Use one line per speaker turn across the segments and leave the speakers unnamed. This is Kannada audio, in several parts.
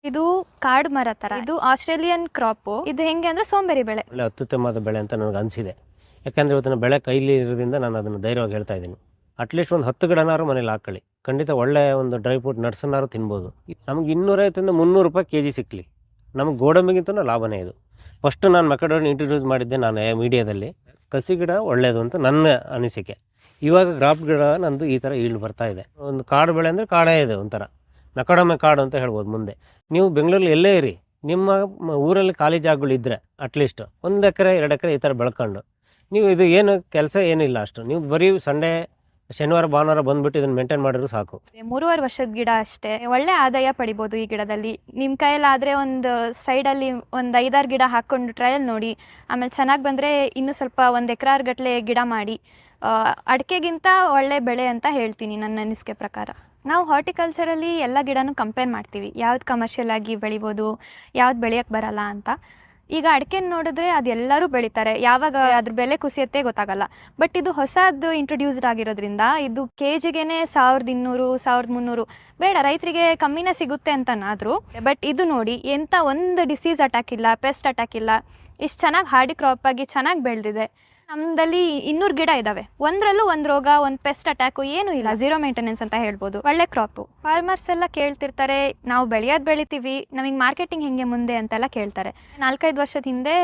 ಇದು ಕಾಡು ಮರ ತರ. ಇದು ಆಸ್ಟ್ರೇಲಿಯನ್ ಕ್ರಾಪ್. ಇದು ಹೆಂಗೆ ಅಂದ್ರೆ ಸೋಂಬೇರಿ ಬೆಳೆ.
ಒಳ್ಳೆ ಅತ್ಯುತ್ತಮವಾದ ಬೆಳೆ ಅಂತ ನನಗೆ ಅನಿಸಿದೆ. ಯಾಕಂದರೆ ಇವತ್ತಿನ ಬೆಳೆ ಕೈಲಿ ಇರೋದ್ರಿಂದ ನಾನು ಅದನ್ನು ಧೈರ್ಯವಾಗಿ ಹೇಳ್ತಾ ಇದ್ದೀನಿ. ಅಟ್ಲೀಸ್ಟ್ ಒಂದು 10 ಗಿಡನಾರು ಮನೇಲಿ ಹಾಕೊಳ್ಳಿ, ಖಂಡಿತ ಒಳ್ಳೆಯ ಒಂದು ಡ್ರೈ ಫ್ರೂಟ್ ನಟ್ಸನ್ನಾರು ತಿನ್ಬೋದು. ನಮಗೆ 250 300 ರೂಪಾಯಿ ಕೆಜಿ ಸಿಕ್ಕಲಿ, ನಮಗೆ ಗೋಡಂಬಿಗಿಂತಲೂ ಲಾಭನೇ ಇದು. ಫಸ್ಟ್ ನಾನು ಮೆಕಡೋನ್ ಇಂಟ್ರೊಡ್ಯೂಸ್ ಮಾಡಿದ್ದೆ ನಾನು ಮೀಡಿಯಾದಲ್ಲಿ. ಕಸಿ ಗಿಡ ಒಳ್ಳೆಯದು ಅಂತ ನನ್ನ ಅನಿಸಿಕೆ. ಇವಾಗ ಗ್ರಾಫ್ಟ್ ಗಿಡ ನಂದು ಈ ಥರ ಈಲ್ಡ್ ಬರ್ತಾ ಇದೆ. ಒಂದು ಕಾಡು ಬೆಳೆ ಅಂದರೆ ಕಾಡೇ ಇದೆ, ಒಂಥರ ಮೆಕಡೋಮೆ ಕಾಡು ಅಂತ ಹೇಳ್ಬೋದು. ಮುಂದೆ ನೀವು ಬೆಂಗಳೂರಲ್ಲಿ ಎಲ್ಲೇ ಇರಿ, ನಿಮ್ಮ ಊರಲ್ಲಿ ಖಾಲಿ ಜಾಗಗಳಿದ್ದರೆ ಅಟ್ಲೀಸ್ಟ್ 1 ಎಕರೆ 2 ಎಕರೆ ಈ ಥರ ಬೆಳ್ಕೊಂಡು ನೀವು ಇದು ಏನು ಕೆಲಸ ಏನಿಲ್ಲ ಅಷ್ಟು, ನೀವು ಬರೀ ಸಂಡೇ ಶನಿವಾರ ಭಾನುವಾರ ಬಂದುಬಿಟ್ಟು ಇದನ್ನು ಮೇಂಟೈನ್ ಮಾಡಿದ್ರು ಸಾಕು.
3.5 ವರ್ಷದ ಗಿಡ ಅಷ್ಟೇ, ಒಳ್ಳೆ ಆದಾಯ ಪಡಿಬೋದು ಈ ಗಿಡದಲ್ಲಿ. ನಿಮ್ಮ ಕೈಯಲ್ಲಾದರೆ ಒಂದು ಸೈಡಲ್ಲಿ ಒಂದು 5-6 ಗಿಡ ಹಾಕ್ಕೊಂಡು ಟ್ರಯಲ್ ನೋಡಿ, ಆಮೇಲೆ ಚೆನ್ನಾಗಿ ಬಂದರೆ ಇನ್ನೂ ಸ್ವಲ್ಪ 1 ಎಕರೆ ಗಟ್ಟಲೆ ಗಿಡ ಮಾಡಿ. ಅಡಿಕೆಗಿಂತ ಒಳ್ಳೆ ಬೆಳೆ ಅಂತ ಹೇಳ್ತೀನಿ ನನ್ನ ಅನಿಸಿಕೆ ಪ್ರಕಾರ. ನಾವು ಹಾರ್ಟಿಕಲ್ಚರಲ್ಲಿ ಎಲ್ಲ ಗಿಡನೂ ಕಂಪೇರ್ ಮಾಡ್ತೀವಿ, ಯಾವ್ದು ಕಮರ್ಷಿಯಲ್ ಆಗಿ ಬೆಳಿಬೋದು, ಯಾವ್ದು ಬೆಳೆಯೋಕ್ಕೆ ಬರಲ್ಲ ಅಂತ. ಈಗ ಅಡಿಕೆ ನೋಡಿದ್ರೆ ಅದೆಲ್ಲರೂ ಬೆಳೀತಾರೆ, ಯಾವಾಗ ಅದ್ರ ಬೆಲೆ ಕುಸಿಯತ್ತೆ ಗೊತ್ತಾಗಲ್ಲ. ಬಟ್ ಇದು ಹೊಸದು ಇಂಟ್ರೊಡ್ಯೂಸ್ಡ್ ಆಗಿರೋದ್ರಿಂದ ಇದು ಕೆ ಜಿಗೇನೆ 1200 1300 ಬೇಡ, ರೈತರಿಗೆ ಕಮ್ಮಿನೇ ಸಿಗುತ್ತೆ ಅಂತನಾದರೂ. ಬಟ್ ಇದು ನೋಡಿ, ಎಂಥ ಒಂದು ಡಿಸೀಸ್ ಅಟ್ಯಾಕ್ ಇಲ್ಲ, ಪೆಸ್ಟ್ ಅಟ್ಯಾಕ್ ಇಲ್ಲ, ಇಷ್ಟು ಚೆನ್ನಾಗಿ ಹಾರ್ಡಿ ಕ್ರಾಪ್ ಆಗಿ ಚೆನ್ನಾಗಿ ಬೆಳೆದಿದೆ. ನಮ್ಮದಲ್ಲಿ 200 ಗಿಡ ಇದ್ದಾವೆ, ಒಂದರಲ್ಲೂ ಒಂದು ರೋಗ, ಒಂದು ಪೆಸ್ಟ್ ಅಟ್ಯಾಕು ಏನೂ ಇಲ್ಲ. ಝೀರೋ ಮೇಂಟೆನೆನ್ಸ್ ಅಂತ ಹೇಳ್ಬೋದು. ಒಳ್ಳೆ ಕ್ರಾಪು. ಫಾರ್ಮರ್ಸ್ ಎಲ್ಲ ಕೇಳ್ತಿರ್ತಾರೆ, ನಾವು ಬೆಳೆಯೋದು ಬೆಳಿತೀವಿ, ನಮಗೆ ಮಾರ್ಕೆಟಿಂಗ್ ಹೆಂಗೆ ಮುಂದೆ ಅಂತೆಲ್ಲ ಕೇಳ್ತಾರೆ. 4-5 ವರ್ಷದ ಹಿಂದೆ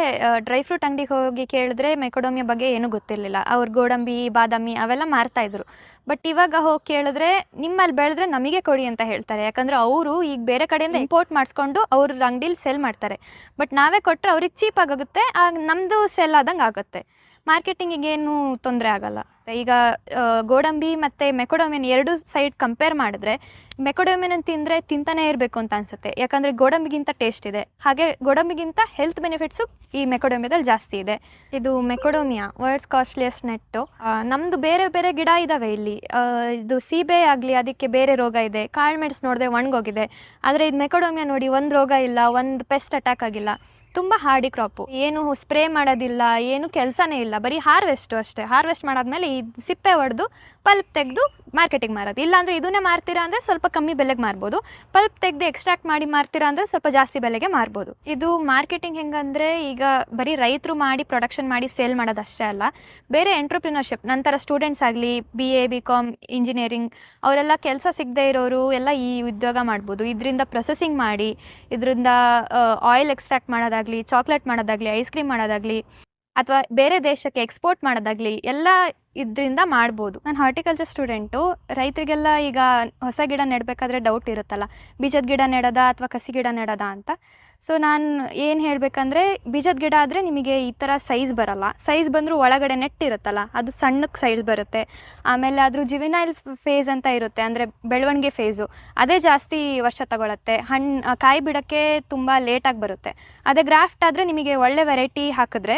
ಡ್ರೈ ಫ್ರೂಟ್ ಅಂಗಡಿಗೆ ಹೋಗಿ ಕೇಳಿದ್ರೆ ಮೆಕಡೋಮಿಯಾ ಬಗ್ಗೆ ಏನೂ ಗೊತ್ತಿರಲಿಲ್ಲ. ಅವ್ರು ಗೋಡಂಬಿ, ಬಾದಾಮಿ ಅವೆಲ್ಲ ಮಾರ್ತಾಯಿದ್ರು. ಬಟ್ ಇವಾಗ ಹೋಗಿ ಕೇಳಿದ್ರೆ ನಿಮ್ಮಲ್ಲಿ ಬೆಳೆದ್ರೆ ನಮಗೆ ಕೊಡಿ ಅಂತ ಹೇಳ್ತಾರೆ. ಯಾಕಂದರೆ ಅವರು ಈಗ ಬೇರೆ ಕಡೆಯಿಂದ ಇಂಪೋರ್ಟ್ ಮಾಡಿಸ್ಕೊಂಡು ಅವ್ರ ಅಂಗಡಿಲಿ ಸೆಲ್ ಮಾಡ್ತಾರೆ. ಬಟ್ ನಾವೇ ಕೊಟ್ಟರೆ ಅವ್ರಿಗೆ ಚೀಪ್ ಆಗುತ್ತೆ, ಆಗ ನಮ್ಮದು ಸೆಲ್ ಆದಂಗೆ ಆಗುತ್ತೆ. ಮಾರ್ಕೆಟಿಂಗಿಗೇನು ತೊಂದರೆ ಆಗಲ್ಲ. ಈಗ ಗೋಡಂಬಿ ಮತ್ತು ಮೆಕಡೋಮಿಯನ್ 2 ಸೈಡ್ ಕಂಪೇರ್ ಮಾಡಿದ್ರೆ ಮೆಕಡೋಮಿಯನ್ ತಿಂದರೆ ತಿಂತಾನೇ ಇರಬೇಕು ಅಂತ ಅನಿಸುತ್ತೆ. ಯಾಕಂದರೆ ಗೋಡಂಬಿಗಿಂತ ಟೇಸ್ಟ್ ಇದೆ, ಹಾಗೆ ಗೋಡಂಬಿಗಿಂತ ಹೆಲ್ತ್ ಬೆನಿಫಿಟ್ಸು ಈ ಮೆಕಡೋಮಿಯಾದಲ್ಲಿ ಜಾಸ್ತಿ ಇದೆ. ಇದು ಮೆಕಡೋಮಿಯಾ ವರ್ಲ್ಡ್ಸ್ ಕಾಸ್ಟ್ಲಿಯಸ್ಟ್ ನೆಟ್ಟು. ನಮ್ಮದು ಬೇರೆ ಬೇರೆ ಗಿಡ ಇದ್ದಾವೆ ಇಲ್ಲಿ. ಇದು ಸೀಬೆ ಆಗಲಿ, ಅದಕ್ಕೆ ಬೇರೆ ರೋಗ ಇದೆ. ಕಾಳುಮೆಣಸು ನೋಡಿದ್ರೆ ಒಣಗೋಗಿದೆ. ಆದರೆ ಇದು ಮೆಕಡೋಮಿಯಾ ನೋಡಿ, ಒಂದು ರೋಗ ಇಲ್ಲ, ಒಂದು ಪೆಸ್ಟ್ ಅಟ್ಯಾಕ್ ಆಗಿಲ್ಲ. ತುಂಬ ಹಾರ್ಡಿ ಕ್ರಾಪು, ಏನು ಸ್ಪ್ರೇ ಮಾಡೋದಿಲ್ಲ, ಏನು ಕೆಲಸನೇ ಇಲ್ಲ, ಬರೀ ಹಾರ್ವೆಸ್ಟು ಅಷ್ಟೇ. ಹಾರ್ವೆಸ್ಟ್ ಮಾಡಾದ್ಮೇಲೆ ಈ ಸಿಪ್ಪೆ ಹೊಡೆದು ಪಲ್ಪ್ ತೆಗೆದು ಮಾರ್ಕೆಟಿಂಗ್ ಮಾರೋದು. ಇಲ್ಲಾಂದರೆ ಇದನ್ನೇ ಮಾರ್ತೀರಾ ಅಂದರೆ ಸ್ವಲ್ಪ ಕಮ್ಮಿ ಬೆಲೆಗೆ ಮಾರ್ಬೋದು. ಪಲ್ಪ್ ತೆಗೆದು ಎಕ್ಸ್ಟ್ರಾಕ್ಟ್ ಮಾಡಿ ಮಾರ್ತೀರಾ ಅಂದರೆ ಸ್ವಲ್ಪ ಜಾಸ್ತಿ ಬೆಲೆಗೆ ಮಾರ್ಬೋದು. ಇದು ಮಾರ್ಕೆಟಿಂಗ್ ಹೆಂಗಂದರೆ, ಈಗ ಬರೀ ರೈತರು ಮಾಡಿ ಪ್ರೊಡಕ್ಷನ್ ಮಾಡಿ ಸೇಲ್ ಮಾಡೋದು ಅಷ್ಟೇ ಅಲ್ಲ, ಬೇರೆ ಎಂಟ್ರಪ್ರಿನರ್ಶಿಪ್ ನಂತರ ಸ್ಟೂಡೆಂಟ್ಸ್ ಆಗಲಿ, BA BCom ಇಂಜಿನಿಯರಿಂಗ್ ಅವರೆಲ್ಲ ಕೆಲಸ ಸಿಗದೆ ಇರೋರು ಎಲ್ಲ ಈ ಉದ್ಯೋಗ ಮಾಡ್ಬೋದು. ಇದರಿಂದ ಪ್ರೊಸೆಸಿಂಗ್ ಮಾಡಿ, ಇದರಿಂದ ಆಯಿಲ್ ಎಕ್ಸ್ಟ್ರಾಕ್ಟ್ ಮಾಡೋದಾಗಲಿ, ಚಾಕ್ಲೇಟ್ ಮಾಡೋದಾಗಲಿ, ಐಸ್ ಕ್ರೀಮ್ ಮಾಡೋದಾಗಲಿ, ಅಥವಾ ಬೇರೆ ದೇಶಕ್ಕೆ ಎಕ್ಸ್ಪೋರ್ಟ್ ಮಾಡೋದಾಗಲಿ ಎಲ್ಲ ಇದರಿಂದ ಮಾಡ್ಬೋದು. ನಾನು ಹಾರ್ಟಿಕಲ್ಚರ್ ಸ್ಟೂಡೆಂಟು. ರೈತರಿಗೆಲ್ಲ ಈಗ ಹೊಸ ಗಿಡ ನೆಡಬೇಕಾದ್ರೆ ಡೌಟ್ ಇರುತ್ತಲ್ಲ, ಬೀಜದ ಗಿಡ ನೆಡೋದಾ ಅಥವಾ ಕಸಿ ಗಿಡ ನೆಡೋದಾ ಅಂತ. ಸೊ ನಾನು ಏನು ಹೇಳಬೇಕಂದ್ರೆ, ಬೀಜದ ಗಿಡ ಆದರೆ ನಿಮಗೆ ಈ ಥರ ಸೈಜ್ ಬರಲ್ಲ. ಸೈಜ್ ಬಂದರೂ ಒಳಗಡೆ ನೆಟ್ಟಿರುತ್ತಲ್ಲ, ಅದು ಸಣ್ಣಕ್ಕೆ ಸೈಜ್ ಬರುತ್ತೆ. ಆಮೇಲೆ ಅದ್ರ ಜಿವಿನೈಲ್ ಫೇಸ್ ಅಂತ ಇರುತ್ತೆ, ಅಂದರೆ ಬೆಳವಣಿಗೆ ಫೇಸು, ಅದೇ ಜಾಸ್ತಿ ವರ್ಷ ತಗೊಳತ್ತೆ. ಕಾಯಿ ಬಿಡೋಕ್ಕೆ ತುಂಬ ಲೇಟಾಗಿ ಬರುತ್ತೆ. ಅದೇ ಗ್ರಾಫ್ಟ್ ಆದರೆ ನಿಮಗೆ ಒಳ್ಳೆ ವೆರೈಟಿ ಹಾಕಿದ್ರೆ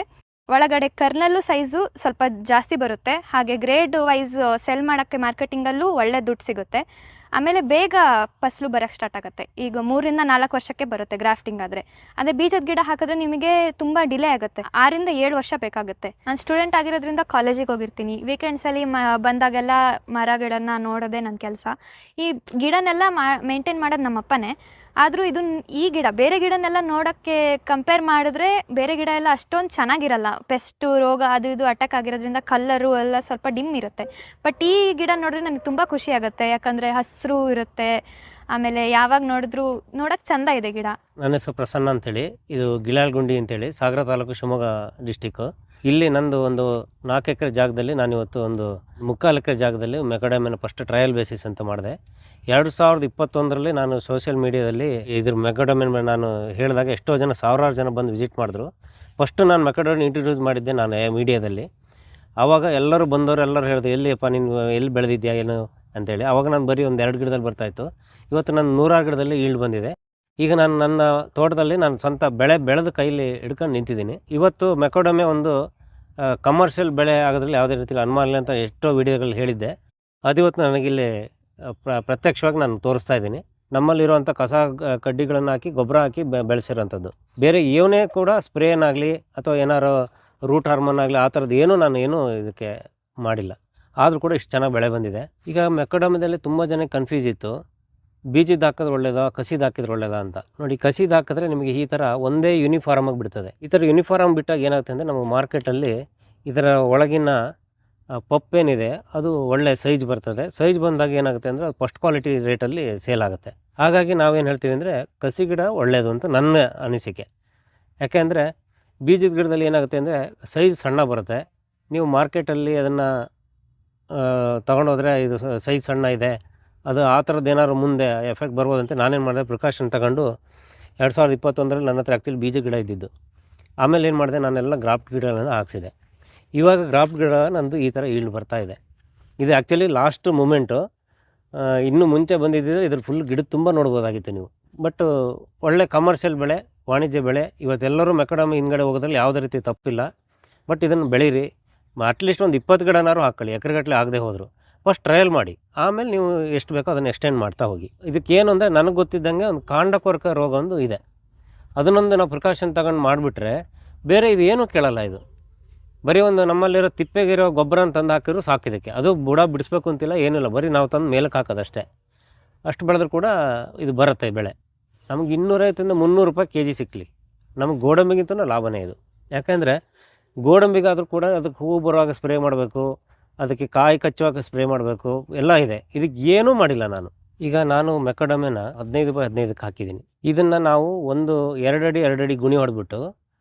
ಒಳಗಡೆ ಕರ್ನಲ್ಲೂ ಸೈಜು ಸ್ವಲ್ಪ ಜಾಸ್ತಿ ಬರುತ್ತೆ. ಹಾಗೆ ಗ್ರೇಡ್ ವೈಸ್ ಸೆಲ್ ಮಾಡೋಕ್ಕೆ ಮಾರ್ಕೆಟಿಂಗಲ್ಲೂ ಒಳ್ಳೆ ದುಡ್ಡು ಸಿಗುತ್ತೆ. ಆಮೇಲೆ ಬೇಗ ಫಸಲು ಬರೋಕ್ಕೆ ಸ್ಟಾರ್ಟ್ ಆಗುತ್ತೆ. ಈಗ 3-4 ವರ್ಷಕ್ಕೆ ಬರುತ್ತೆ ಗ್ರಾಫ್ಟಿಂಗ್ ಆದರೆ. ಅದೇ ಬೀಜದ ಗಿಡ ಹಾಕಿದ್ರೆ ನಿಮಗೆ ತುಂಬ ಡಿಲೇ ಆಗುತ್ತೆ, 6-7 ವರ್ಷ ಬೇಕಾಗುತ್ತೆ. ನಾನು ಸ್ಟೂಡೆಂಟ್ ಆಗಿರೋದ್ರಿಂದ ಕಾಲೇಜಿಗೆ ಹೋಗಿರ್ತೀನಿ. ವೀಕೆಂಡ್ಸಲ್ಲಿ ಬಂದಾಗೆಲ್ಲ ಮರ ಗಿಡನ ನೋಡೋದೇ ನನ್ನ ಕೆಲಸ. ಈ ಗಿಡನೆಲ್ಲ ಮೇಂಟೈನ್ ಮಾಡೋದು ನಮ್ಮಪ್ಪನೇ. ಆದರೂ ಈ ಗಿಡ ಬೇರೆ ಗಿಡನೆಲ್ಲ ನೋಡೋಕ್ಕೆ ಕಂಪೇರ್ ಮಾಡಿದ್ರೆ ಬೇರೆ ಗಿಡ ಎಲ್ಲ ಅಷ್ಟೊಂದು ಚೆನ್ನಾಗಿರಲ್ಲ. ಪೆಸ್ಟು, ರೋಗ ಅದು ಇದು ಅಟ್ಯಾಕ್ ಆಗಿರೋದ್ರಿಂದ ಕಲ್ಲರು ಎಲ್ಲ ಸ್ವಲ್ಪ ಡಿಮ್ ಇರುತ್ತೆ. ಬಟ್ ಈ ಗಿಡ ನೋಡಿದ್ರೆ ನನಗೆ ತುಂಬ ಖುಷಿ ಆಗುತ್ತೆ, ಯಾಕಂದರೆ ಹಸಿರು ಇರುತ್ತೆ. ಆಮೇಲೆ ಯಾವಾಗ ನೋಡಿದ್ರು ನೋಡೋಕ್ಕೆ ಚೆಂದ ಇದೆ ಗಿಡ.
ನನ್ನ ಹೆಸರು ಪ್ರಸನ್ನ ಅಂತೇಳಿ. ಇದು ಗಿಳಾಳ್ಗುಂಡಿ ಅಂತೇಳಿ, ಸಾಗರ ತಾಲೂಕು, ಶಿವಮೊಗ್ಗ ಡಿಸ್ಟಿಕ್ಕು. ಇಲ್ಲಿ ನಂದು ಒಂದು 4 ಎಕರೆ ಜಾಗದಲ್ಲಿ ನಾನಿವತ್ತು ಒಂದು 3/4 ಎಕರೆ ಜಾಗದಲ್ಲಿ ಮೆಕಡೋಮಿಯನ್ ಫಸ್ಟ್ ಟ್ರಯಲ್ ಬೇಸಿಸ್ ಅಂತ ಮಾಡಿದೆ. 2021ರಲ್ಲಿ ನಾನು ಸೋಷಿಯಲ್ ಮೀಡಿಯಾದಲ್ಲಿ ಇದ್ರ ಮೆಕಡೋಮಿಯನ್ ನಾನು ಹೇಳಿದಾಗ ಎಷ್ಟೋ ಜನ, ಸಾವಿರಾರು ಜನ ಬಂದು ವಿಸಿಟ್ ಮಾಡಿದ್ರು. ಫಸ್ಟು ನಾನು ಮೆಕಡೋಮಿಯನ್ ಇಂಟ್ರೊಡ್ಯೂಸ್ ಮಾಡಿದ್ದೆ ನಾನು ಮೀಡಿಯಾದಲ್ಲಿ. ಆವಾಗ ಎಲ್ಲರೂ ಬಂದವರು ಎಲ್ಲರೂ ಹೇಳಿದ್ರು, ಎಲ್ಲಿಯಪ್ಪ ನೀನು ಎಲ್ಲಿ ಬೆಳೆದಿದ್ಯಾ ಏನು ಅಂತೇಳಿ. ಆವಾಗ ನಾನು ಬರೀ ಒಂದು 2 ಗಿಡದಲ್ಲಿ ಬರ್ತಾಯಿತ್ತು. ಇವತ್ತು ನಾನು 100 ಗಿಡದಲ್ಲಿ ಈಲ್ಡ್ ಬಂದಿದೆ. ಈಗ ನಾನು ನನ್ನ ತೋಟದಲ್ಲಿ ನಾನು ಸ್ವಂತ ಬೆಳೆದು ಕೈಲಿ ಹಿಡ್ಕೊಂಡು ನಿಂತಿದ್ದೀನಿ. ಇವತ್ತು ಮೆಕಡೋಮಿಯಾ ಒಂದು ಕಮರ್ಷಿಯಲ್ ಬೆಳೆ ಆಗೋದ್ರಲ್ಲಿ ಯಾವುದೇ ರೀತಿಯಲ್ಲಿ ಅನುಮಾನ ಇಲ್ಲ ಅಂತ ಎಷ್ಟೋ ವಿಡಿಯೋಗಳು ಹೇಳಿದ್ದೆ. ಅದು ಇವತ್ತು ನನಗಿಲ್ಲಿ ಪ್ರತ್ಯಕ್ಷವಾಗಿ ನಾನು ತೋರಿಸ್ತಾ ಇದ್ದೀನಿ. ನಮ್ಮಲ್ಲಿರುವಂಥ ಕಸ ಕಡ್ಡಿಗಳನ್ನು ಹಾಕಿ ಗೊಬ್ಬರ ಹಾಕಿ ಬೆಳೆಸಿರೋಂಥದ್ದು. ಬೇರೆ ಏನೇ ಕೂಡ ಸ್ಪ್ರೇನಾಗಲಿ ಅಥವಾ ಏನಾರು ರೂಟ್ ಹಾರ್ಮೋನ್ ಆಗಲಿ ಆ ಥರದ್ದು ನಾನು ಇದಕ್ಕೆ ಮಾಡಿಲ್ಲ. ಆದರೂ ಕೂಡ ಇಷ್ಟು ಚೆನ್ನಾಗಿ ಬೆಳೆ ಬಂದಿದೆ. ಈಗ ಮೆಕಡೋಮಿಯಾದಲ್ಲಿ ತುಂಬ ಜನ ಕನ್ಫ್ಯೂಸ್ ಇತ್ತು, ಬೀಜದ ಹಾಕಿದ್ರೆ ಒಳ್ಳೇದಾ ಕಸಿದು ಹಾಕಿದ್ರೆ ಒಳ್ಳೇದಾ ಅಂತ ನೋಡಿ. ಕಸಿದು ಹಾಕಿದ್ರೆ ನಿಮಗೆ ಈ ಥರ ಒಂದೇ ಯೂನಿಫಾರ್ಮ್ ಆಗಿ ಬಿಡ್ತದೆ. ಈ ಥರ ಯೂನಿಫಾರ್ಮ್ ಬಿಟ್ಟಾಗ ಏನಾಗುತ್ತೆ ಅಂದರೆ ನಮ್ಮ ಮಾರ್ಕೆಟಲ್ಲಿ ಇದರ ಒಳಗಿನ ಪಪ್ಪೇನಿದೆ ಅದು ಒಳ್ಳೆ ಸೈಜ್ ಬರ್ತದೆ. ಸೈಜ್ ಬಂದಾಗ ಏನಾಗುತ್ತೆ ಅಂದರೆ ಅದು ಫಸ್ಟ್ ಕ್ವಾಲಿಟಿ ರೇಟಲ್ಲಿ ಸೇಲ್ ಆಗುತ್ತೆ. ಹಾಗಾಗಿ ನಾವೇನು ಹೇಳ್ತೀವಿ ಅಂದರೆ ಕಸಿ ಗಿಡ ಒಳ್ಳೆಯದು ಅಂತ ನನ್ನ ಅನಿಸಿಕೆ. ಯಾಕೆಂದರೆ ಬೀಜದ ಗಿಡದಲ್ಲಿ ಏನಾಗುತ್ತೆ ಅಂದರೆ ಸೈಜ್ ಸಣ್ಣ ಬರುತ್ತೆ. ನೀವು ಮಾರ್ಕೆಟಲ್ಲಿ ಅದನ್ನು ತೊಗೊಂಡೋದ್ರೆ ಇದು ಸೈಜ್ ಸಣ್ಣ ಇದೆ, ಅದು ಆ ಥರದ್ದು ಏನಾದ್ರು ಮುಂದೆ ಎಫೆಕ್ಟ್ ಬರ್ಬೋದಂತೆ ನಾನೇನು ಮಾಡಿದೆ, ಪ್ರಿಕಾಷನ್ ತಗೊಂಡು 2021ರಲ್ಲಿ ನನ್ನ ಹತ್ರ ಆ್ಯಕ್ಚುಲಿ ಬೀಜ ಗಿಡ ಇದ್ದಿದ್ದು. ಆಮೇಲೆ ಏನು ಮಾಡಿದೆ, ನಾನೆಲ್ಲ ಗ್ರಾಫ್ಟ್ ಗಿಡಗಳನ್ನು ಹಾಕ್ಸಿದೆ. ಇವಾಗ ಗ್ರಾಫ್ಟ್ ಗಿಡ ನಂದು ಈ ಥರ ಈಲ್ಡ್ ಬರ್ತಾಯಿದೆ. ಇದು ಆ್ಯಕ್ಚುಲಿ ಲಾಸ್ಟ್ ಮೂಮೆಂಟು. ಇನ್ನೂ ಮುಂಚೆ ಬಂದಿದ್ದರೆ ಇದ್ರ ಫುಲ್ ಗಿಡ ತುಂಬ ನೋಡ್ಬೋದಾಗಿತ್ತು ನೀವು. ಬಟ್ ಒಳ್ಳೆ ಕಮರ್ಷಿಯಲ್ ಬೆಳೆ, ವಾಣಿಜ್ಯ ಬೆಳೆ. ಇವತ್ತೆಲ್ಲರೂ ಮೆಕಡಮಿ ಹಿಂದ್ಗಡೆ ಹೋಗೋದ್ರಲ್ಲಿ ಯಾವುದೇ ರೀತಿ ತಪ್ಪಿಲ್ಲ. ಬಟ್ ಇದನ್ನು ಬೆಳೀರಿ, ಅಟ್ಲೀಸ್ಟ್ ಒಂದು 20 ಗಿಡನಾರು ಹಾಕ್ಕೊಳ್ಳಿ, ಎಕರೆಗಟ್ಟಲೆ ಆಗದೆ ಹೋದರು. ಫಸ್ಟ್ ಟ್ರಯಲ್ ಮಾಡಿ, ಆಮೇಲೆ ನೀವು ಎಷ್ಟು ಬೇಕೋ ಅದನ್ನು ಎಕ್ಸ್ಟೆಂಡ್ ಮಾಡ್ತಾ ಹೋಗಿ. ಇದಕ್ಕೇನು ಅಂದರೆ ನನಗೆ ಗೊತ್ತಿದ್ದಂಗೆ ಒಂದು ಕಾಂಡಕೊರಕ ರೋಗ ಒಂದು ಇದೆ. ಅದನ್ನೊಂದು ನಾವು ಪ್ರಿಕಾಷನ್ ತಗೊಂಡು ಮಾಡಿಬಿಟ್ರೆ ಬೇರೆ ಇದು ಏನೂ ಕೇಳಲ್ಲ. ಇದು ಬರೀ ಒಂದು ನಮ್ಮಲ್ಲಿರೋ ತಿಪ್ಪೆಗಿರೋ ಗೊಬ್ಬರ ತಂದು ಹಾಕಿದ್ರು ಸಾಕಿದ್ದಕ್ಕೆ. ಅದು ಬುಡ ಬಿಡಿಸ್ಬೇಕು ಅಂತಿಲ್ಲ, ಏನಿಲ್ಲ, ಬರೀ ನಾವು ತಂದು ಮೇಲಕ್ಕೆ ಹಾಕೋದಷ್ಟೇ. ಅಷ್ಟು ಬೆಳೆದ್ರೂ ಕೂಡ ಇದು ಬರುತ್ತೆ ಬೆಳೆ. ನಮಗೆ 250ರಿಂದ 300 ರೂಪಾಯಿ ಕೆಜಿ ಸಿಕ್ಕಲಿ, ನಮಗೆ ಗೋಡಂಬಿಗಿಂತಲೂ ಲಾಭನೇ ಇದು. ಯಾಕೆಂದರೆ ಗೋಡಂಬಿಗಾದರೂ ಕೂಡ ಅದಕ್ಕೆ ಹೂವು ಬರುವಾಗ ಸ್ಪ್ರೇ ಮಾಡಬೇಕು, ಅದಕ್ಕೆ ಕಾಯಿ ಕಚ್ಚುವಾಗ ಸ್ಪ್ರೇ ಮಾಡಬೇಕು, ಎಲ್ಲ ಇದೆ. ಇದಕ್ಕೆ ಏನೂ ಮಾಡಿಲ್ಲ ನಾನು. ಈಗ ನಾನು ಮೆಕಡಮೆನ 15/15ಕ್ಕೆ ಹಾಕಿದ್ದೀನಿ. ಇದನ್ನು ನಾವು 2 ಅಡಿ 2 ಅಡಿ ಗುಣಿ ಹೊಡೆದ್ಬಿಟ್ಟು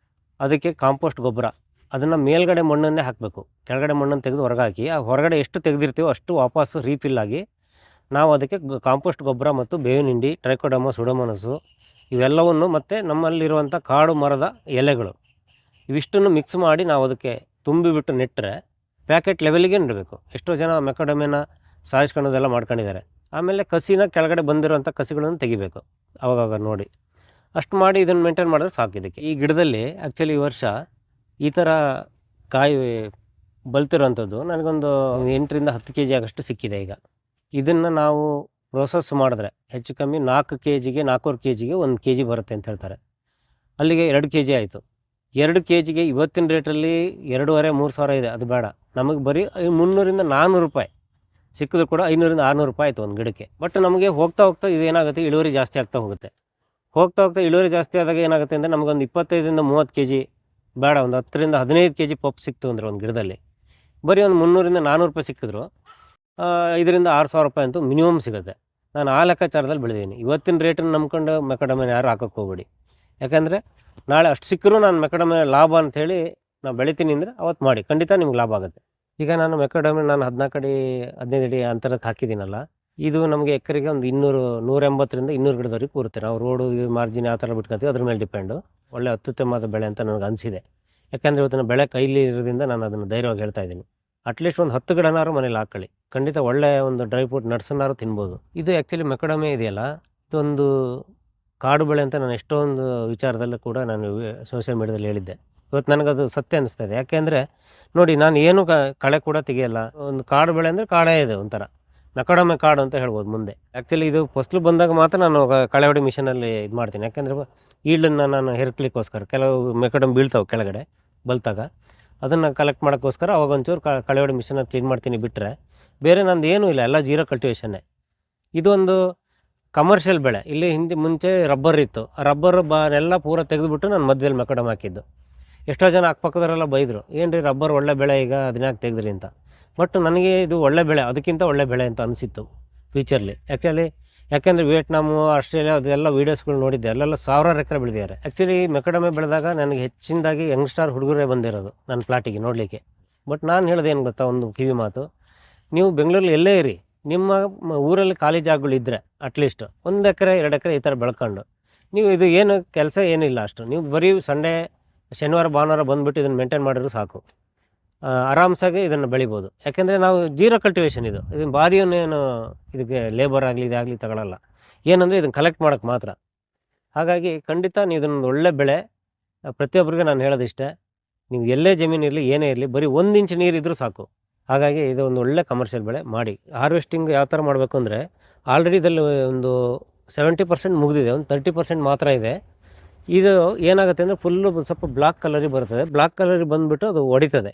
ಅದಕ್ಕೆ ಕಾಂಪೋಸ್ಟ್ ಗೊಬ್ಬರ, ಅದನ್ನು ಮೇಲ್ಗಡೆ ಮಣ್ಣನ್ನೇ ಹಾಕಬೇಕು. ಕೆಳಗಡೆ ಮಣ್ಣನ್ನು ತೆಗೆದು ಹೊರಗೆ ಹಾಕಿ, ಆ ಹೊರಗಡೆ ಎಷ್ಟು ತೆಗೆದಿರ್ತೀವೋ ಅಷ್ಟು ವಾಪಸ್ಸು ರೀಫಿಲ್ ಆಗಿ ನಾವು ಅದಕ್ಕೆ ಕಾಂಪೋಸ್ಟ್ ಗೊಬ್ಬರ ಮತ್ತು ಬೇವಿನ ಹಿಂಡಿ, ಟ್ರೈಕೋಡರ್ಮಾ, ಸುಡೋಮೋನಾಸು ಇವೆಲ್ಲವನ್ನು ಮತ್ತು ನಮ್ಮಲ್ಲಿರುವಂಥ ಕಾಡು ಮರದ ಎಲೆಗಳು ಇವಿಷ್ಟನ್ನು ಮಿಕ್ಸ್ ಮಾಡಿ ನಾವು ಅದಕ್ಕೆ ತುಂಬಿಬಿಟ್ಟು ನೆಟ್ಟರೆ ಪ್ಯಾಕೆಟ್ ಲೆವೆಲಿಗೆ ನೆಡಬೇಕು. ಎಷ್ಟೋ ಜನ ಮೆಕಡಮೆನ ಸಾಯಿಸ್ಕೊಳ್ಳೋದೆಲ್ಲ ಮಾಡ್ಕೊಂಡಿದ್ದಾರೆ. ಆಮೇಲೆ ಕಸಿನ ಕೆಳಗಡೆ ಬಂದಿರೋಂಥ ಕಸಿಗಳನ್ನು ತೆಗಿಬೇಕು ಅವಾಗವಾಗ ನೋಡಿ. ಅಷ್ಟು ಮಾಡಿ ಇದನ್ನು ಮೇಂಟೈನ್ ಮಾಡಿದ್ರೆ ಸಾಕು. ಇದಕ್ಕೆ ಈ ಗಿಡದಲ್ಲಿ ಆ್ಯಕ್ಚುಲಿ ಈ ವರ್ಷ ಈ ಥರ ಕಾಯಿ ಬಲ್ತಿರೋಂಥದ್ದು ನನಗೊಂದು 8ರಿಂದ 10 kg ಆಗಷ್ಟು ಸಿಕ್ಕಿದೆ. ಈಗ ಇದನ್ನು ನಾವು ಪ್ರೊಸೆಸ್ ಮಾಡಿದ್ರೆ ಹೆಚ್ಚು ಕಮ್ಮಿ 4 kgಗೆ 4.25 kgಗೆ 1 kg ಬರುತ್ತೆ ಅಂತ ಹೇಳ್ತಾರೆ. ಅಲ್ಲಿಗೆ 2 kg ಆಯಿತು. 2 kgಗೆ ಇವತ್ತಿನ ರೇಟಲ್ಲಿ 2,500-3 ಸಾವಿರ ಇದೆ. ಅದು ಬೇಡ, ನಮಗೆ ಬರೀ 300ರಿಂದ 400 ರೂಪಾಯಿ ಸಿಕ್ಕಿದ್ರು ಕೂಡ 500ರಿಂದ 600 ರೂಪಾಯಿ ಆಯಿತು ಒಂದು ಗಿಡಕ್ಕೆ. ಬಟ್ ನಮಗೆ ಹೋಗ್ತಾ ಹೋಗ್ತಾ ಇದೇನಾಗುತ್ತೆ, ಇಳುವರಿ ಜಾಸ್ತಿ ಆಗ್ತಾ ಹೋಗುತ್ತೆ. ಹೋಗ್ತಾ ಹೋಗ್ತಾ ಇಳುವರಿ ಜಾಸ್ತಿ ಆದಾಗ ಏನಾಗುತ್ತೆ ಅಂದರೆ ನಮಗೊಂದು 25ರಿಂದ 30 kg ಬೇಡ, ಒಂದು 10ರಿಂದ 15 kg ಪಪ್ಪು ಸಿಕ್ತು ಅಂದರೆ ಒಂದು ಗಿಡದಲ್ಲಿ ಬರೀ ಒಂದು 300ರಿಂದ 400 ರೂಪಾಯಿ ಸಿಕ್ಕಿದ್ರು 5ರಿಂದ 6 ಸಾವಿರ ರೂಪಾಯಿ ಅಂತೂ ಮಿನಿಮಮ್ ಸಿಗುತ್ತೆ. ನಾನು ಆ ಲೆಕ್ಕಾಚಾರದಲ್ಲಿ ಬೆಳೆದೀನಿ. ಇವತ್ತಿನ ರೇಟನ್ನು ನಂಬ್ಕೊಂಡು ಮೆಕಡಮೆನ ಯಾರು ಹಾಕೋಕ್ಕೆ ಹೋಗ್ಬೇಡಿ. ಯಾಕಂದರೆ ನಾಳೆ ಅಷ್ಟು ಸಿಕ್ಕರೂ ನಾನು ಮೆಕಡಮೆ ಲಾಭ ಅಂಥೇಳಿ ನಾನು ಬೆಳಿತೀನಿ ಅಂದರೆ ಅವತ್ತು ಮಾಡಿ, ಖಂಡಿತ ನಿಮ್ಗೆ ಲಾಭ ಆಗುತ್ತೆ. ಈಗ ನಾನು ಮೆಕಡಮೆ 14 ಅಡಿ 15 ಅಡಿ ಅಂತರಕ್ಕೆ ಹಾಕಿದ್ದೀನಲ್ಲ, ಇದು ನಮಗೆ ಎಕರೆಗೆ ಒಂದು 180ರಿಂದ 200 ಗಿಡದವರೆಗೆ ಕೂರುತ್ತೆ. ನಾವು ರೋಡು ಮಾರ್ಜಿನ್ ಯಾವ ಥರ ಬಿಟ್ಕೊತೀವಿ ಅದ್ರ ಮೇಲೆ ಡಿಪೆಂಡು. ಒಳ್ಳೆ ಅತ್ಯುತ್ತಮವಾದ ಬೆಳೆ ಅಂತ ನನಗೆ ಅನಿಸಿದೆ. ಯಾಕೆಂದರೆ ಇವತ್ತಿನ ಬೆಳೆ ಕೈಲಿ ಇರೋದ್ರಿಂದ ನಾನು ಅದನ್ನು ಧೈರ್ಯವಾಗಿ ಹೇಳ್ತಾ ಇದ್ದೀನಿ. ಅಟ್ಲೀಸ್ಟ್ ಒಂದು 10 ಗಿಡನಾರು ಮನೇಲಿ ಹಾಕ್ಕೊಳ್ಳಿ, ಖಂಡಿತ ಒಳ್ಳೆಯ ಒಂದು ಡ್ರೈ ಫ್ರೂಟ್ ನಟ್ಸನ್ನಾರು ತಿನ್ಬೋದು. ಇದು ಆ್ಯಕ್ಚುಲಿ ಮೆಕಡಮೆ ಇದೆಯಲ್ಲ, ಇದೊಂದು ಕಾಡು ಬೆಳೆ ಅಂತ ನಾನು ಎಷ್ಟೊಂದು ವಿಚಾರದಲ್ಲೂ ಕೂಡ ನಾನು ಸೋಷಿಯಲ್ ಮೀಡಿಯಾದಲ್ಲಿ ಹೇಳಿದ್ದೆ. ಇವತ್ತು ನನಗದು ಸತ್ಯ ಅನ್ನಿಸ್ತಾ ಇದೆ. ಯಾಕೆಂದರೆ ನೋಡಿ, ನಾನು ಏನು ಕಳೆ ಕೂಡ ತೆಗೆಯಲ್ಲ. ಒಂದು ಕಾಡು ಬೆಳೆ ಅಂದರೆ ಕಾಡೇ ಇದೆ, ಒಂಥರ ಮೆಕಡಮೆ ಕಾಡು ಅಂತ ಹೇಳ್ಬೋದು ಮುಂದೆ. ಆ್ಯಕ್ಚುಲಿ ಇದು ಫಸ್ಲು ಬಂದಾಗ ಮಾತ್ರ ನಾನು ಕಳೆ ಹೊಡಿ ಮಿಷನಲ್ಲಿ ಇದು ಮಾಡ್ತೀನಿ. ಯಾಕೆಂದರೆ ಈಲ್ಡನ್ನು ನಾನು ಹೆರ್ಕ್ಲಿಕ್ಕೋಸ್ಕರ ಕೆಲವು ಮೆಕಡಮ್ ಬೀಳ್ತಾವೆ ಕೆಳಗಡೆ ಬಲ್ತಾಗ, ಅದನ್ನು ಕಲೆಕ್ಟ್ ಮಾಡೋಕ್ಕೋಸ್ಕರ ಅವಾಗ ಒಂಚೂರು ಕಳೆ ಹೊಡಿ ಮಿಷನಲ್ಲಿ ಕ್ಲೀನ್ ಮಾಡ್ತೀನಿ. ಬಿಟ್ಟರೆ ಬೇರೆ ನಂದು ಏನೂ ಇಲ್ಲ, ಎಲ್ಲ ಜೀರೋ ಕಲ್ಟಿವೇಷನ್ನೇ. ಇದೊಂದು ಕಮರ್ಷಿಯಲ್ ಬೆಳೆ. ಇಲ್ಲಿ ಹಿಂದೆ ಮುಂಚೆ ರಬ್ಬರ್ ಇತ್ತು, ಆ ರಬ್ಬರ್ ಎಲ್ಲ ಪೂರ ತೆಗೆದುಬಿಟ್ಟು ನಾನು ಮಧ್ಯದಲ್ಲಿ ಮೆಕಡಮ್ ಹಾಕಿದ್ದು. ಎಷ್ಟೋ ಜನ ಅಕ್ಕಪಕ್ಕದವರೆಲ್ಲ ಬೈದರು, ಏನು ರೀ ರಬ್ಬರ್ ಒಳ್ಳೆ ಬೆಳೆ, ಈಗ ಅದನ್ಯಾಕೆ ತೆಗೆದ್ರಿ ಅಂತ. ಬಟ್ ನನಗೆ ಇದು ಒಳ್ಳೆ ಬೆಳೆ, ಅದಕ್ಕಿಂತ ಒಳ್ಳೆ ಬೆಳೆ ಅಂತ ಅನಿಸಿತ್ತು ಫ್ಯೂಚರ್ಲಿ. ಯಾಕೆಂದರೆ ವಿಯೆಟ್ನಾಮು, ಆಸ್ಟ್ರೇಲಿಯಾ ಅದೆಲ್ಲ ವೀಡಿಯೋಸ್ಗಳು ನೋಡಿದ್ದೆ, ಅಲ್ಲೆಲ್ಲ 1000 ಎಕರೆ ಬೆಳೆದಿದ್ದಾರೆ. ಆ್ಯಕ್ಚುಲಿ ಮೆಕಡಮೆ ಬೆಳೆದಾಗ ನನಗೆ ಹೆಚ್ಚಿನದಾಗಿ ಯಂಗ್ಸ್ಟಾರ್ ಹುಡುಗರೇ ಬಂದಿರೋದು ನನ್ನ ಪ್ಲಾಟಿಗೆ ನೋಡಲಿಕ್ಕೆ. ಬಟ್ ನಾನು ಹೇಳೋದು ಏನು ಗೊತ್ತಾ, ಒಂದು ಕಿವಿ ಮಾತು, ನೀವು ಬೆಂಗಳೂರಲ್ಲಿ ಎಲ್ಲೇ ಇರಿ, ನಿಮ್ಮ ಊರಲ್ಲಿ ಖಾಲಿ ಜಾಗಗಳಿದ್ದರೆ ಅಟ್ಲೀಸ್ಟ್ 1 ಎಕರೆ 2 ಎಕರೆ ಈ ಥರ ಬೆಳ್ಕೊಂಡು ನೀವು ಇದು ಏನು ಕೆಲಸ ಏನಿಲ್ಲ ಅಷ್ಟು, ನೀವು ಬರೀ ಸಂಡೇ ಶನಿವಾರ ಭಾನುವಾರ ಬಂದುಬಿಟ್ಟು ಇದನ್ನು ಮೇಂಟೈನ್ ಮಾಡಿದ್ರು ಸಾಕು, ಆರಾಮ್ಸಾಗಿ ಇದನ್ನು ಬೆಳಿಬೋದು. ಯಾಕೆಂದರೆ ನಾವು ಜೀರೋ ಕಲ್ಟಿವೇಷನ್ ಇದು ಭಾರಿಯನ್ನೇನು ಇದಕ್ಕೆ ಲೇಬರ್ ಆಗಲಿ ಇದಾಗಲಿ ತಗೊಳ್ಳಲ್ಲ. ಏನಂದರೆ ಇದನ್ನು ಕಲೆಕ್ಟ್ ಮಾಡೋಕ್ಕೆ ಮಾತ್ರ. ಹಾಗಾಗಿ ಖಂಡಿತ ನೀವು ಇದೊಂದು ಒಳ್ಳೆ ಬೆಳೆ. ಪ್ರತಿಯೊಬ್ಬರಿಗೆ ನಾನು ಹೇಳೋದಿಷ್ಟೇ, ನೀವು ಎಲ್ಲೇ ಜಮೀನು ಇರಲಿ ಏನೇ ಇರಲಿ, ಬರೀ 1 ಇಂಚ್ ನೀರಿದ್ದರೂ ಸಾಕು. ಹಾಗಾಗಿ ಇದು ಒಂದು ಒಳ್ಳೆ ಕಮರ್ಷಿಯಲ್ ಬೆಳೆ ಮಾಡಿ. ಹಾರ್ವೆಸ್ಟಿಂಗ್ ಯಾವ ಥರ ಮಾಡಬೇಕು ಅಂದರೆ, ಆಲ್ರೆಡಿ ಇದರಲ್ಲಿ ಒಂದು 70% ಮುಗಿದಿದೆ, ಒಂದು 30% ಮಾತ್ರ ಇದೆ. ಇದು ಏನಾಗುತ್ತೆ ಅಂದರೆ ಫುಲ್ಲು ಸ್ವಲ್ಪ ಬ್ಲಾಕ್ ಕಲರಿಗೆ ಬರ್ತದೆ. ಬ್ಲಾಕ್ ಕಲರಿಗೆ ಬಂದುಬಿಟ್ಟು ಅದು ಹೊಡಿತದೆ.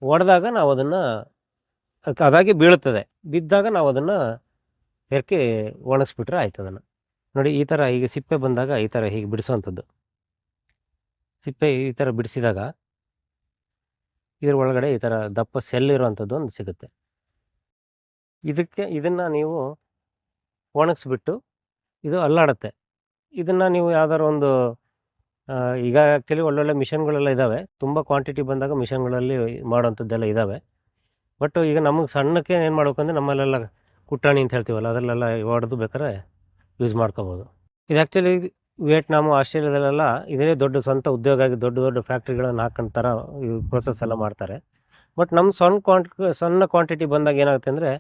ಹೊಡೆದಾಗ ನಾವು ಅದನ್ನು ಅದಾಗಿ ಬೀಳುತ್ತದೆ. ಬಿದ್ದಾಗ ನಾವು ಅದನ್ನು ಹೆರ್ಕಿ ಒಣಗಿಸ್ಬಿಟ್ರೆ ಆಯ್ತು ಅದನ್ನು. ನೋಡಿ ಈ ಥರ ಈಗ ಸಿಪ್ಪೆ ಬಂದಾಗ ಈ ಥರ ಹೀಗೆ ಬಿಡಿಸೋವಂಥದ್ದು. ಸಿಪ್ಪೆ ಈ ಥರ ಬಿಡಿಸಿದಾಗ ಇದ್ರ ಒಳಗಡೆ ಈ ಥರ ದಪ್ಪ ಸೆಲ್ ಇರುವಂಥದ್ದು ಒಂದು ಸಿಗುತ್ತೆ. ಇದನ್ನು ನೀವು ಒಣಗಿಸ್ಬಿಟ್ಟು ಇದು ಅಲ್ಲಾಡುತ್ತೆ. ಇದನ್ನು ನೀವು ಯಾವ್ದಾದ್ರು ಒಂದು ಈಗ ಕೆಲವು ಒಳ್ಳೊಳ್ಳೆ ಮಿಷನ್ಗಳೆಲ್ಲ ಇದ್ದಾವೆ. ತುಂಬ ಕ್ವಾಂಟಿಟಿ ಬಂದಾಗ ಮಿಷನ್ಗಳಲ್ಲಿ ಮಾಡೋವಂಥದ್ದೆಲ್ಲ ಇದ್ದಾವೆ. ಬಟ್ ಈಗ ನಮಗೆ ಸಣ್ಣಕ್ಕೆ ಏನು ಮಾಡ್ಬೇಕಂದ್ರೆ ನಮ್ಮಲ್ಲೆಲ್ಲ ಕುಟ್ಟಾಣಿ ಅಂತ ಹೇಳ್ತೀವಲ್ಲ ಅದರಲ್ಲೆಲ್ಲ ಹೊಡೆದು ಬೇಕಾದ್ರೆ ಯೂಸ್ ಮಾಡ್ಕೋಬೋದು. ಇದು ಆ್ಯಕ್ಚುಲಿ ವಿಯೆಟ್ನಾಮು, ಆಸ್ಟ್ರೇಲಿಯಾದಲ್ಲೆಲ್ಲ ಇದೇ ದೊಡ್ಡ ಸ್ವಂತ ಉದ್ಯೋಗ ಆಗಿ ದೊಡ್ಡ ದೊಡ್ಡ ಫ್ಯಾಕ್ಟ್ರಿಗಳನ್ನು ಹಾಕೊಂಡು ಥರ ಈ ಪ್ರೊಸೆಸ್ ಎಲ್ಲ ಮಾಡ್ತಾರೆ. ಬಟ್ ನಮ್ಮ ಸಣ್ಣ ಕ್ವಾಂಟಿಟಿ ಬಂದಾಗ ಏನಾಗುತ್ತೆ ಅಂದರೆ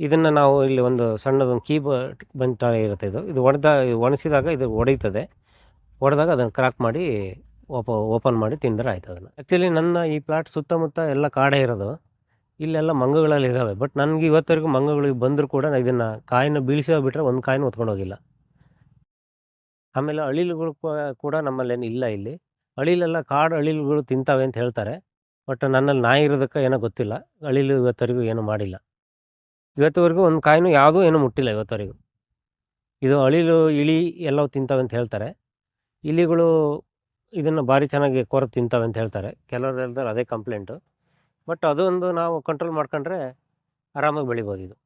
ಇದನ್ನು ನಾವು ಇಲ್ಲಿ ಒಂದು ಸಣ್ಣದೊಂದು ಬಂಟ ಇರುತ್ತೆ. ಇದು ಒಣಸಿದಾಗ ಇದು ಒಡೆಯುತ್ತದೆ. ಒಡೆದಾಗ ಅದನ್ನು ಕ್ರಾಕ್ ಮಾಡಿ ಓಪನ್ ಮಾಡಿ ತಿಂದರೆ ಆಯ್ತು ಅದನ್ನು. ಆ್ಯಕ್ಚುಲಿ ನನ್ನ ಈ ಪ್ಲಾಟ್ ಸುತ್ತಮುತ್ತ ಎಲ್ಲ ಕಾಡೇ ಇರೋದು. ಇಲ್ಲೆಲ್ಲ ಮಂಗಗಳಲ್ಲಿ ಇದ್ದಾವೆ. ಬಟ್ ನನಗೆ ಇವತ್ತವರೆಗೂ ಮಂಗಗಳಿಗೆ ಬಂದರೂ ಕೂಡ ಇದನ್ನು ಕಾಯಿನ ಬೀಳಿಸೋ ಬಿಟ್ಟರೆ ಒಂದು ಕಾಯಿನೂ ಹೊತ್ಕೊಂಡು ಹೋಗಿಲ್ಲ. ಆಮೇಲೆ ಅಳಿಲುಗಳು ಕೂಡ ನಮ್ಮಲ್ಲೇನು ಇಲ್ಲ ಇಲ್ಲಿ. ಅಳಿಲೆಲ್ಲ ಕಾಡು ಅಳಿಲುಗಳು ತಿಂತಾವೆ ಅಂತ ಹೇಳ್ತಾರೆ. ಬಟ್ ನನ್ನಲ್ಲಿ ನಾಯಿ ಇರೋದಕ್ಕೆ ಏನೋ ಗೊತ್ತಿಲ್ಲ. ಅಳಿಲು ಇವತ್ತವರೆಗೂ ಏನೂ ಮಾಡಿಲ್ಲ. ಇವತ್ತುವರೆಗೂ ಒಂದು ಕಾಯಿನೂ ಯಾವುದೂ ಏನೂ ಮುಟ್ಟಿಲ್ಲ ಇವತ್ತವರೆಗೂ. ಇದು ಅಳಿಲು, ಇಲಿ ಎಲ್ಲವೂ ತಿಂತಾವೆ ಅಂತ ಹೇಳ್ತಾರೆ. ಇಲಿಗಳು ಇದನ್ನು ಭಾರಿ ಚೆನ್ನಾಗಿ ಕೊರೆದು ತಿಂತಾವೆ ಅಂತ ಹೇಳ್ತಾರೆ. ಕೆಲವ್ರು ಹೇಳ್ತಾರೆ ಅದೇ ಕಂಪ್ಲೇಂಟು. ಬಟ್ ಅದೊಂದು ನಾವು ಕಂಟ್ರೋಲ್ ಮಾಡ್ಕೊಂಡ್ರೆ ಆರಾಮಾಗಿ ಬೆಳಿಬೋದು ಇದು.